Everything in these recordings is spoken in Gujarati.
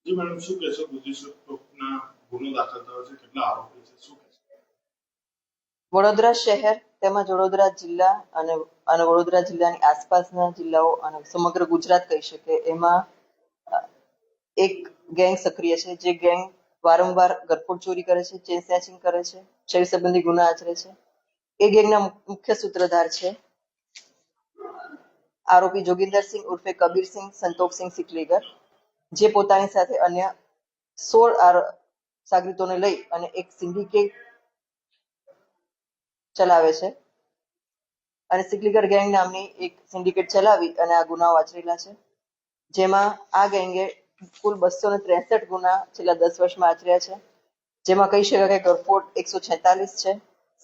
જી મેડમ, શું કહેશો? ગુજરીના ગુનો દાખલ થયો છે, કેટલા આરોપી છે, શું કહેશો? વડોદરા શહેર તેમજ વડોદરા જિલ્લા અને વડોદરા જિલ્લાની આસપાસના જિલ્લાઓ અને સમગ્ર ગુજરાત કહી શકે એમાં એક ગેંગ સક્રિય છે, જે ગેંગ વારંવાર ઘરફોડ ચોરી કરે છે, ચેન સ્નેચિંગ કરે છે, શરીર સંબંધી ગુના આચરે છે. એ ગેંગના મુખ્ય સૂત્રધાર છે આરોપી જોગિંદરસિંહ ઉર્ફે કબીરસિંહ સંતોષસિંહ સિકલીગર, જે પોતાની સાથે અન્ય 16 સાગરીતોને લઈ અને એક સિન્ડિકેટ ચલાવે છે અને સિકલીગર ગેંગ નામની એક સિન્ડિકેટ ચલાવી અને આ ગુનાઓ આચરેલા છે, જેમાં આ ગેંગે કુલ 263 ગુના છેલ્લા 10 વર્ષમાં આચર્યા છે, જેમાં કહી શકાય કે ઘરફોડ 146 છે,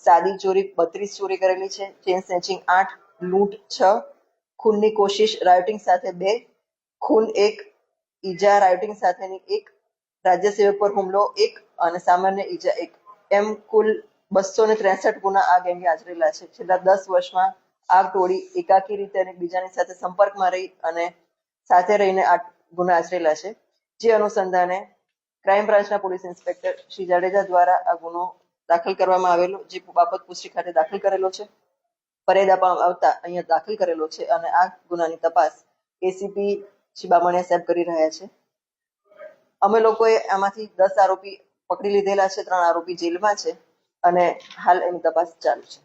સાદી ચોરી 32 ચોરી કરેલી છે, ચેન સ્નેચિંગ 8, લૂંટ 6, ખૂનની કોશિશ રાયોટિંગ સાથે 2, ખૂન 1, ઈજા રાયોટિંગ સાથેની 1, રાજ્ય સેવક પર હુમલો 1 અને સામાન્ય ઈજા 1, એમ કુલ 263 ગુના આ ગેંગે આચરેલા છે. છેલ્લા 10 વર્ષમાં આ ટોળી એકાકી રીતે અને બીજાની સાથે સંપર્કમાં રહી અને સાથે રહીને આ ગુના આચરેલા છે, જે અનુસંધાને ક્રાઇમ બ્રાન્ચના પોલીસ ઇન્સ્પેક્ટર શ્રી જાડેજા દ્વારા આ ગુનો દાખલ કરવામાં આવેલો, જે બાબત પુષ્ટિ ખાતે દાખલ કરેલો છે. ફરિયાદ આપવામાં આવતા અહીંયા દાખલ કરેલો છે અને આ ગુનાની તપાસ એસીપી શ્રી બામણિયા સાહેબ કરી રહ્યા છે. અમે લોકોએ આમાંથી 10 આરોપી પકડી લીધેલા છે, 3 આરોપી જેલમાં છે અને હાલ એની તપાસ ચાલુ છે.